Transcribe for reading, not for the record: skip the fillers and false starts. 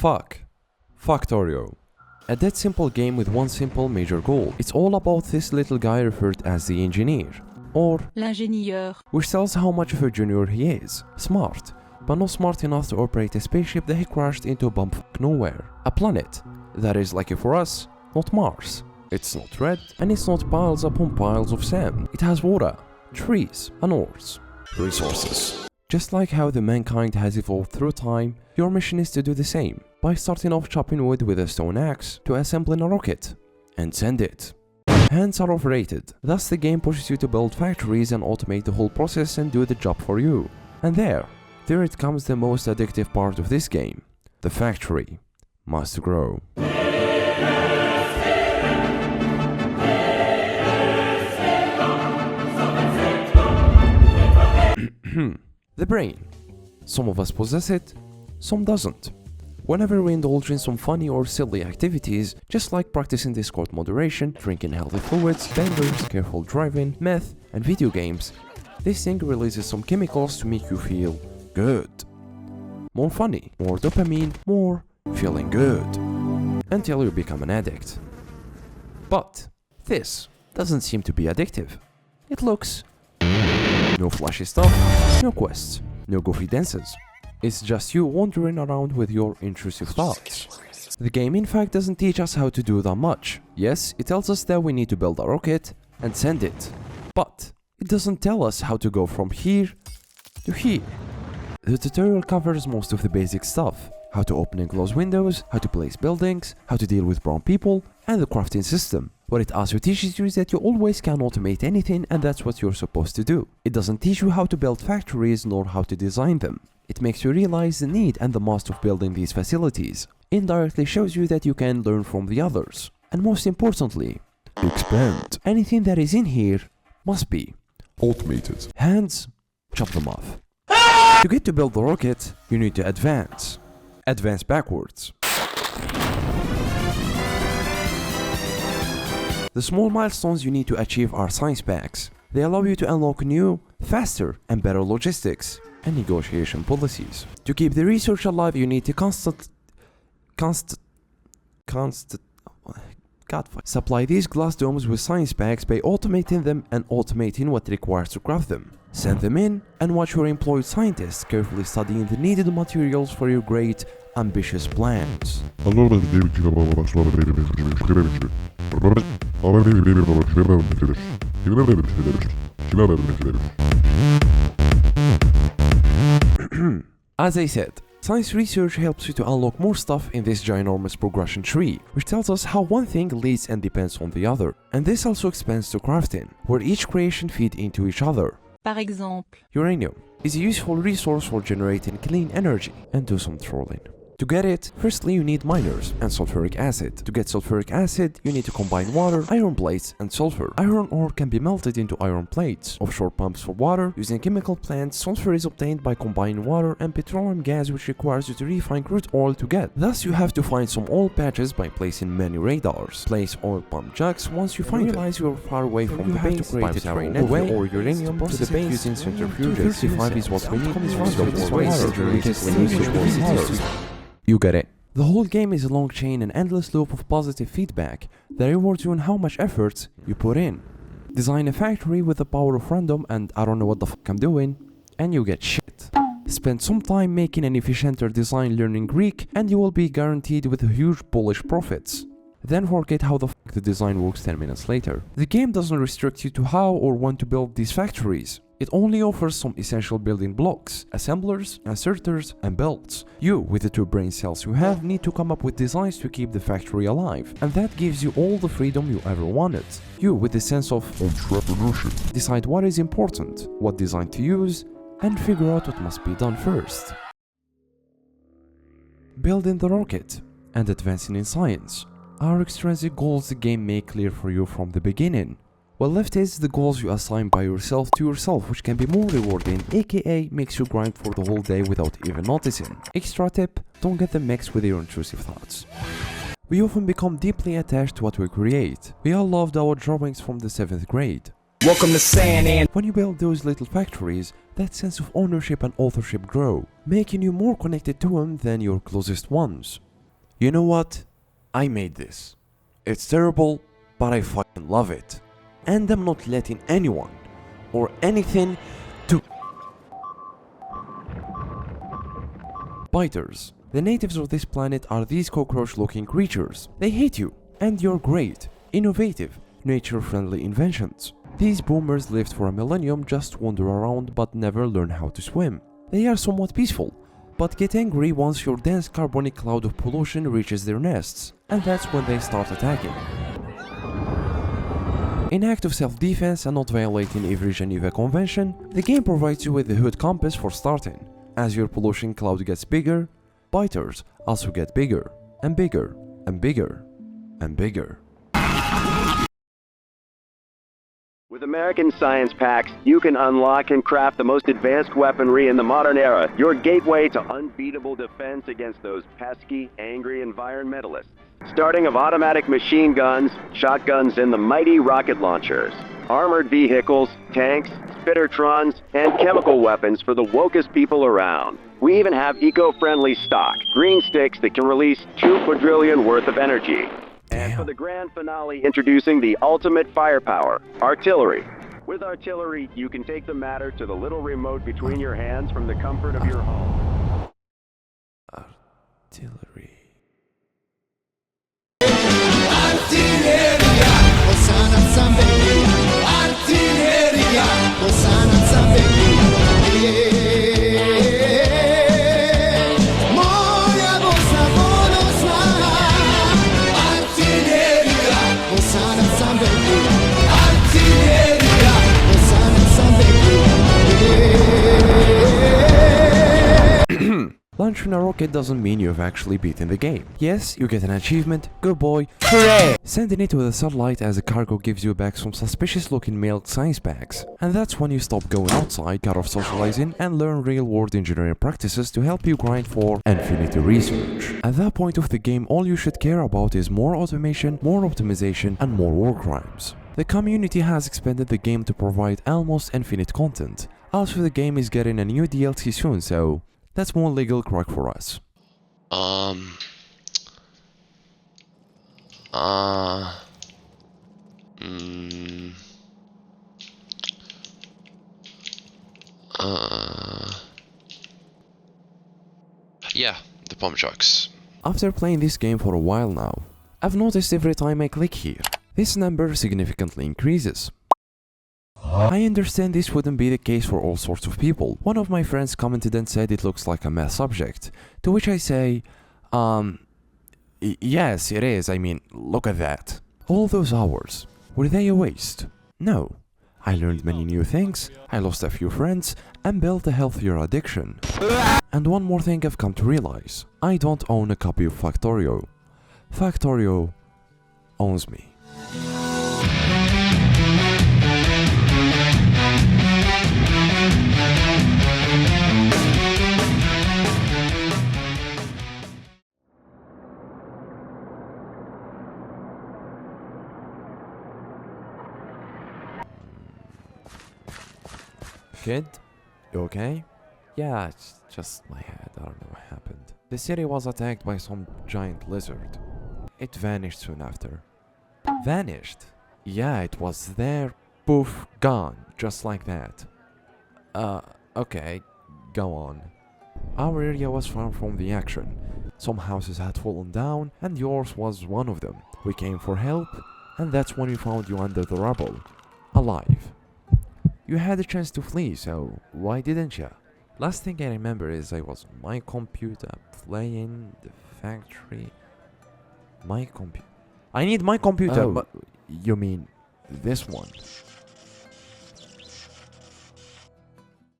Factorio. A dead simple game with one simple major goal. It's all about this little guy referred as the engineer, or l'ingénieur, which tells how much of a junior he is. Smart, but not smart enough to operate a spaceship that he crashed into bumfuck nowhere. A planet that is lucky for us, not Mars. It's not red, and it's not piles upon piles of sand. It has water, trees, and ores. Resources. Just like how the mankind has evolved through time, your mission is to do the same, by starting off chopping wood with a stone axe to assembling a rocket, and send it. Hands are overrated, thus the game pushes you to build factories and automate the whole process and do the job for you. And there it comes the most addictive part of this game. The factory must grow. The brain. Some of us possess it, some doesn't. Whenever we indulge in some funny or silly activities, just like practicing Discord moderation, drinking healthy fluids, bangers, careful driving, meth, and video games, this thing releases some chemicals to make you feel good. More funny, more dopamine, more feeling good. Until you become an addict. But this doesn't seem to be addictive. It looks no flashy stuff, no quests, no goofy dances. It's just you wandering around with your intrusive thoughts. The game in fact doesn't teach us how to do that much. Yes, it tells us that we need to build a rocket and send it. But it doesn't tell us how to go from here to here. The tutorial covers most of the basic stuff. How to open and close windows, how to place buildings, how to deal with brown people, and the crafting system. What it also teaches you is that you always can automate anything, and that's what you're supposed to do. It doesn't teach you how to build factories nor how to design them. It makes you realize the need and the must of building these facilities. Indirectly shows you that you can learn from the others. And most importantly, expand. Anything that is in here must be automated. Hands, chop them off. To get to build the rocket, you need to advance. Advance backwards. The small milestones you need to achieve are science packs. They allow you to unlock new, faster, and better logistics and negotiation policies. To keep the research alive, you need to supply these glass domes with science packs by automating them and automating what requires to craft them. Send them in and watch your employed scientists carefully studying the needed materials for your great, ambitious plans. As I said, science research helps you to unlock more stuff in this ginormous progression tree, which tells us how one thing leads and depends on the other. And this also expands to crafting, where each creation feeds into each other. par exemple. Uranium is a useful resource for generating clean energy, and do some trolling. To get it, firstly you need miners and sulfuric acid. To get sulfuric acid, you need to combine water, iron plates, and sulfur. Iron ore can be melted into iron plates. Offshore pumps for water. Using chemical plants, sulfur is obtained by combining water and petroleum gas, which requires you to refine crude oil to get. Thus, you have to find some oil patches by placing many radars. Place oil pump jugs once you realize you are far away from the base. You have to create a train network or uranium to the base using centrifuges. 35 is what we need to You get it. The whole game is a long chain and endless loop of positive feedback that rewards you on how much effort you put in. Design a factory with the power of random and I don't know what the fuck I'm doing, and you get shit. Spend some time making an efficienter design learning Greek and you will be guaranteed with huge bullish profits. Then forget how the fuck the design works 10 minutes later. The game doesn't restrict you to how or when to build these factories. It only offers some essential building blocks, assemblers, inserters, and belts. You, with the 2 brain cells you have, need to come up with designs to keep the factory alive, and that gives you all the freedom you ever wanted. You, with the sense of entrepreneurship, decide what is important, what design to use, and figure out what must be done first. Building the rocket and advancing in science are extrinsic goals the game made clear for you from the beginning. What left is the goals you assign by yourself to yourself, which can be more rewarding, aka makes you grind for the whole day without even noticing. Extra tip, don't get them mixed with your intrusive thoughts. We often become deeply attached to what we create. We all loved our drawings from the 7th grade. Welcome to San Antonio. When you build those little factories, that sense of ownership and authorship grow, making you more connected to them than your closest ones. You know what? I made this. It's terrible, but I fucking love it. And I'm not letting anyone or anything to... Biters. The natives of this planet are these cockroach-looking creatures. They hate you and your great, innovative, nature-friendly inventions. These boomers lived for a millennium, just wander around but never learn how to swim. They are somewhat peaceful, but get angry once your dense carbonic cloud of pollution reaches their nests, and that's when they start attacking. In act of self-defense and not violating every Geneva Convention, the game provides you with the hood compass for starting. As your pollution cloud gets bigger, biters also get bigger, and bigger, and bigger, and bigger. With American science packs, you can unlock and craft the most advanced weaponry in the modern era, your gateway to unbeatable defense against those pesky, angry environmentalists. Starting of automatic machine guns, shotguns, and the mighty rocket launchers. Armored vehicles, tanks, spittertrons, and chemical weapons for the wokest people around. We even have eco-friendly stock, green sticks that can release 2 quadrillion worth of energy. And for the grand finale, introducing the ultimate firepower, artillery. With artillery, you can take the matter to the little remote between your hands from the comfort of your home. Artillery. Launching a rocket doesn't mean you've actually beaten the game. Yes, you get an achievement, good boy, hooray! Sending it to the satellite as a cargo gives you back some suspicious looking mailed science packs. And that's when you stop going outside, cut off socializing, and learn real world engineering practices to help you grind for infinity research. At that point of the game, all you should care about is more automation, more optimization, and more war crimes. The community has expanded the game to provide almost infinite content. Also, the game is getting a new DLC soon, so that's more legal crack for us. Yeah, the pump jocks. After playing this game for a while now, I've noticed every time I click here, this number significantly increases. I understand this wouldn't be the case for all sorts of people. One of my friends commented and said it looks like a math subject, to which I say, yes it is, I mean, look at that. All those hours, were they a waste? No. I learned many new things, I lost a few friends, and built a healthier addiction. And one more thing I've come to realize, I don't own a copy of Factorio. Factorio owns me. Kid, you okay? Yeah, it's just my head, I don't know what happened. The city was attacked by some giant lizard. It vanished soon after. Vanished? Yeah, it was there, poof, gone, just like that. Okay, go on. Our area was far from the action. Some houses had fallen down, and yours was one of them. We came for help, and that's when we found you under the rubble, alive. You had a chance to flee, so why didn't you? Last thing I remember is I was on my computer playing the factory. My computer. I need my computer, but you mean this one?